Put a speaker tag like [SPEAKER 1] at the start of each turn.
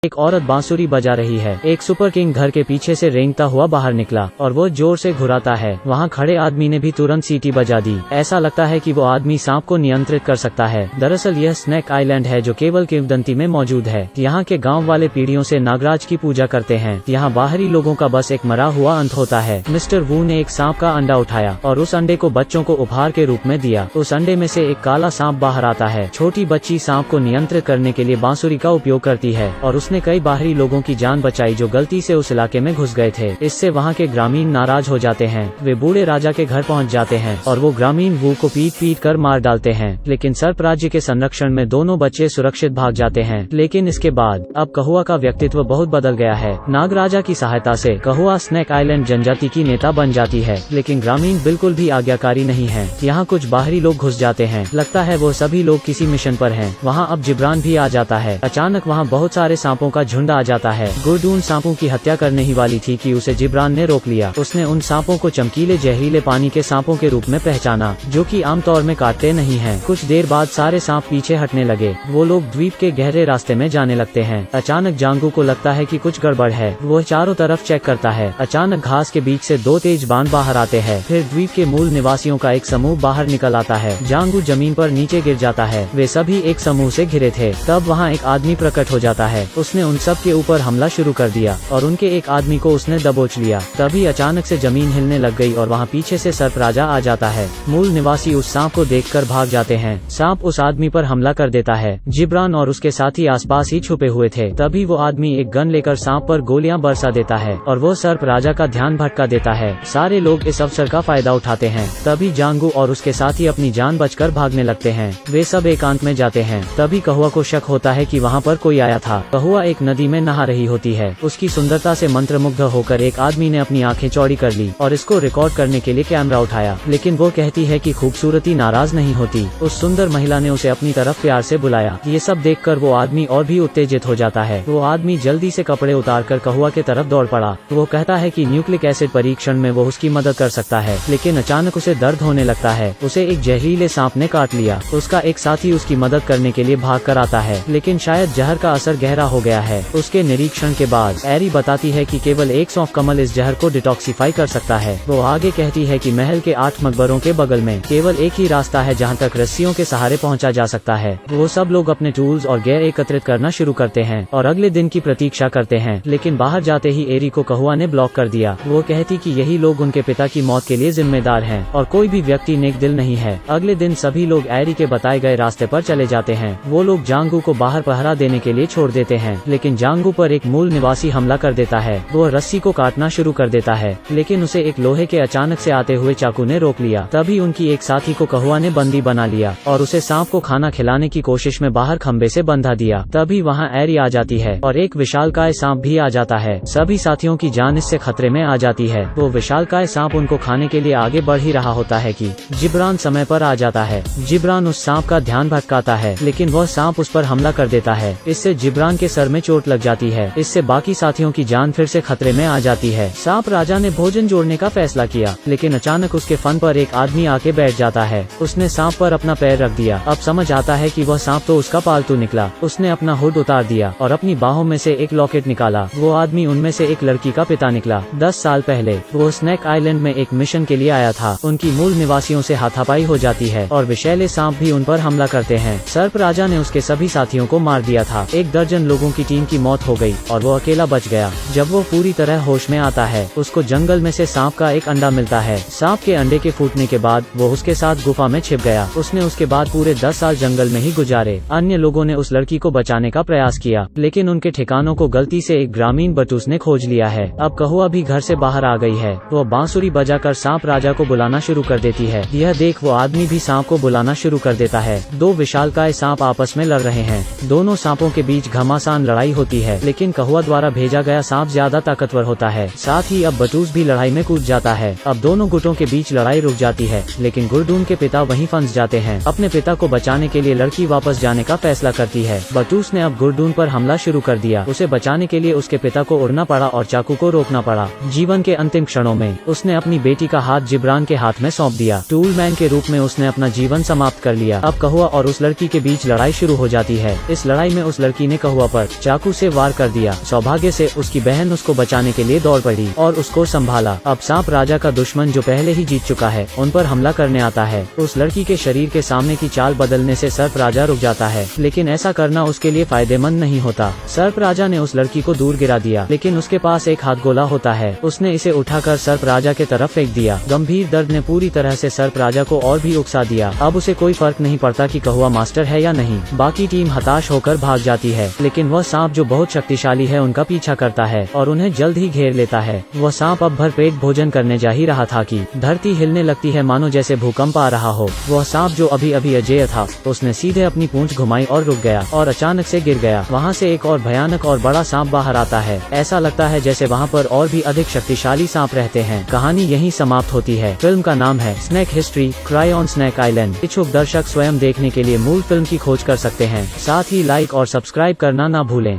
[SPEAKER 1] एक औरत बांसुरी बजा रही है। एक सुपर किंग घर के पीछे से रेंगता हुआ बाहर निकला और वो जोर से घुराता है। वहाँ खड़े आदमी ने भी तुरंत सीटी बजा दी। ऐसा लगता है कि वो आदमी सांप को नियंत्रित कर सकता है। दरअसल यह स्नेक आइलैंड है जो केवल किंवदंती में मौजूद है। यहाँ के गाँव वाले पीढ़ियों से नागराज की पूजा करते हैं। यहाँ बाहरी लोगों का बस एक मरा हुआ अंत होता है। मिस्टर वू ने एक सांप का अंडा उठाया और उस अंडे को बच्चों को उपहार के रूप में दिया। उस अंडे में से एक काला सांप बाहर आता है। छोटी बच्ची सांप को नियंत्रित करने के लिए बांसुरी का उपयोग करती है और उसने कई बाहरी लोगों की जान बचाई जो गलती से उस इलाके में घुस गए थे। इससे वहाँ के ग्रामीण नाराज हो जाते हैं। वे बूढ़े राजा के घर पहुँच जाते हैं और वो ग्रामीण वू को पीट कर मार डालते हैं। लेकिन सर्प राज्य के संरक्षण में दोनों बच्चे सुरक्षित भाग जाते हैं। लेकिन इसके बाद अब कहुआ का व्यक्तित्व बहुत बदल गया है। नागराजा की सहायता से कहुआ स्नेक आइलैंड जनजाति की नेता बन जाती है। लेकिन ग्रामीण बिल्कुल भी आज्ञाकारी नहीं है। यहाँ कुछ बाहरी लोग घुस जाते हैं। लगता है वो सभी लोग किसी मिशन पर हैं। वहाँ अब जिब्रान भी आ जाता है। अचानक वहाँ बहुत सारे सांपों का झुंड आ जाता है। गुरडून सांपों की हत्या करने ही वाली थी कि उसे जिब्रान ने रोक लिया। उसने उन सांपों को चमकीले जहरीले पानी के सांपों के रूप में पहचाना जो कि आमतौर में काटते नहीं हैं। कुछ देर बाद सारे सांप पीछे हटने लगे। वो लोग द्वीप के गहरे रास्ते में जाने लगते हैं। अचानक जांगू को लगता है कि कुछ गड़बड़ है। वो चारों तरफ चेक करता है। अचानक घास के बीच से दो तेज बाण बाहर आते हैं। फिर द्वीप के मूल निवासियों का एक समूह बाहर निकल आता है। जांगू जमीन पर नीचे गिर जाता है। वे सभी एक समूह से घिरे थे। तब वहाँ एक आदमी प्रकट हो जाता है। उसने उन सब के ऊपर हमला शुरू कर दिया और उनके एक आदमी को उसने दबोच लिया। तभी अचानक से जमीन हिलने लग गई और वहाँ पीछे से सर्प राजा आ जाता है। मूल निवासी उस सांप को देखकर भाग जाते हैं। सांप उस आदमी पर हमला कर देता है। जिब्रान और उसके साथी आसपास ही छुपे हुए थे। तभी वो आदमी एक गन लेकर सांप पर गोलियां बरसा देता है और वो सर्प राजा का ध्यान भटका देता है। सारे लोग इस अवसर का फायदा उठाते हैं। तभी जांगू और उसके साथी अपनी जान बचकर भागने लगते हैं। वे सब एकांत में जाते हैं। तभी कहुआ को शक होता है कि वहाँ पर कोई आया था। कहुआ एक नदी में नहा रही होती है। उसकी सुंदरता से मंत्रमुग्ध होकर एक आदमी ने अपनी आंखें चौड़ी कर ली और इसको रिकॉर्ड करने के लिए कैमरा उठाया। लेकिन वो कहती है कि खूबसूरती नाराज नहीं होती। उस सुंदर महिला ने उसे अपनी तरफ प्यार से बुलाया। ये सब देखकर वो आदमी और भी उत्तेजित हो जाता है। वो आदमी जल्दी से कपड़े उतारकर कहुआ के तरफ दौड़ पड़ा। वो कहता है कि न्यूक्लिक एसिड परीक्षण में वो उसकी मदद कर सकता है। लेकिन अचानक उसे दर्द होने लगता है। उसे एक जहरीले सांप ने काट लिया। उसका एक साथी उसकी मदद करने के लिए भाग कर आता है। लेकिन शायद जहर का असर गहरा हो गया है। उसके निरीक्षण के बाद एरी बताती है कि केवल एक सौंफ कमल इस जहर को डिटॉक्सिफाई कर सकता है। वो आगे कहती है कि महल के 8 मकबरों के बगल में केवल एक ही रास्ता है जहाँ तक रस्सियों के सहारे पहुँचा जा सकता है। वो सब लोग अपने टूल्स और गियर एकत्रित करना शुरू करते हैं और अगले दिन की प्रतीक्षा करते हैं। लेकिन बाहर जाते ही एरी को कहुआ ने ब्लॉक कर दिया। वो कहती कि यही लोग उनके पिता की मौत के लिए जिम्मेदार हैं और कोई भी व्यक्ति नेक दिल नहीं है। अगले दिन सभी लोग एरी के बताए गए रास्ते पर चले जाते हैं। वो लोग जांगू को बाहर पहरा देने के लिए छोड़ देते हैं। लेकिन जांगू पर एक मूल निवासी हमला कर देता है। वो रस्सी को काटना शुरू कर देता है। लेकिन उसे एक लोहे के अचानक से आते हुए चाकू ने रोक लिया। तभी उनकी एक साथी को कहुआ ने बंदी बना लिया और उसे सांप को खाना खिलाने की कोशिश में बाहर खंबे से बंधा दिया। तभी वहाँ एरी आ जाती है और एक विशालकाय सांप भी आ जाता है। सभी साथियों की जान इससे खतरे में आ जाती है। वो विशालकाय सांप उनको खाने के लिए आगे बढ़ ही रहा होता है कि जिब्रान समय पर आ जाता है। जिब्रान उस सांप का ध्यान भटकाता है लेकिन वह सांप उस पर हमला कर देता है। इससे जिब्रान के सर में चोट लग जाती है। इससे बाकी साथियों की जान फिर से खतरे में आ जाती है। सांप राजा ने भोजन जोड़ने का फैसला किया लेकिन अचानक उसके फन पर एक आदमी आके बैठ जाता है। उसने सांप पर अपना पैर रख दिया। अब समझ आता है कि वह सांप तो उसका पालतू निकला। उसने अपना हुड उतार दिया और अपनी बाहों में से एक लॉकेट निकाला। वो आदमी उनमें से एक लड़की का पिता निकला। 10 साल पहले वो स्नेक आइलैंड में एक मिशन के लिए आया था। उनकी मूल निवासियों से हाथापाई हो जाती है और विषैले सांप भी उन पर हमला करते हैं। सर्प राजा ने उसके सभी साथियों को मार दिया था। 1 दर्जन लोगों की टीम की मौत हो गई और वो अकेला बच गया। जब वो पूरी तरह होश में आता है उसको जंगल में से सांप का एक अंडा मिलता है। सांप के अंडे के फूटने के बाद वो उसके साथ गुफा में छिप गया। उसने उसके बाद पूरे 10 साल जंगल में ही गुजारे। अन्य लोगों ने उस लड़की को बचाने का प्रयास किया लेकिन उनके ठिकानों को गलती से एक ग्रामीण बटूस ने खोज लिया है। अब कहुआ भी घर से बाहर आ गई है। वो बांसुरी बजाकर सांप राजा को बुलाना शुरू कर देती है। यह देख वो आदमी भी सांप को बुलाना शुरू कर देता है। 2 विशालकाय सांप आपस में लड़ रहे हैं। दोनों सांपों के बीच घमासान लड़ाई होती है लेकिन कहुआ द्वारा भेजा गया सांप ज्यादा ताकतवर होता है। साथ ही अब बटूस भी लड़ाई में कूद जाता है। अब दोनों गुटों के बीच लड़ाई रुक जाती है लेकिन गुरडून के पिता वहीं फंस जाते हैं। अपने पिता को बचाने के लिए लड़की वापस जाने का फैसला करती है। बटूस ने अब गुरडून पर हमला शुरू कर दिया। उसे बचाने के लिए उसके पिता को उड़ना पड़ा और चाकू को रोकना पड़ा। जीवन के अंतिम क्षणों में उसने अपनी बेटी का हाथ जिब्रान के हाथ में सौंप दिया। टूलमैन के रूप में उसने अपना जीवन समाप्त कर लिया। अब कहुआ और उस लड़की के बीच लड़ाई शुरू हो जाती है। इस लड़ाई में उस लड़की ने कहुआ पर चाकू से वार कर दिया। सौभाग्य से उसकी बहन उसको बचाने के लिए दौड़ पड़ी और उसको संभाला। अब सांप राजा का दुश्मन जो पहले ही जीत चुका है उन पर हमला करने आता है। उस लड़की के शरीर के सामने की चाल बदलने से सर्प राजा रुक जाता है, लेकिन ऐसा करना उसके लिए फायदेमंद नहीं होता। सर्प राजा ने उस लड़की को दूर गिरा दिया, लेकिन उसके पास एक हाथ गोला होता है। उसने इसे उठाकर सर्प राजा के तरफ फेंक दिया। गंभीर दर्द ने पूरी तरह से सर्प राजा को और भी उकसा दिया। अब उसे कोई फर्क नहीं पड़ता कि कहुआ मास्टर है या नहीं। बाकी टीम हताश होकर भाग जाती है, लेकिन वह सांप जो बहुत शक्तिशाली है उनका पीछा करता है और उन्हें जल्द ही घेर लेता है। वह सांप अब भरपेट भोजन करने जा ही रहा था कि धरती हिलने लगती है, मानो जैसे भूकंप आ रहा हो। वह सांप जो अभी अभी अजेय था, उसने सीधे अपनी पूंछ घुमाई और रुक गया और अचानक से गिर गया। वहाँ से एक और भयानक और बड़ा सांप बाहर आता है। ऐसा लगता है जैसे वहाँ पर और भी अधिक शक्तिशाली सांप रहते हैं। कहानी यहीं समाप्त होती है। फिल्म का नाम है snake history, cry on snake island. इच्छुक दर्शक स्वयं देखने के लिए मूल फिल्म की खोज कर सकते हैं। साथ ही लाइक और सब्सक्राइब करना ना भूलें।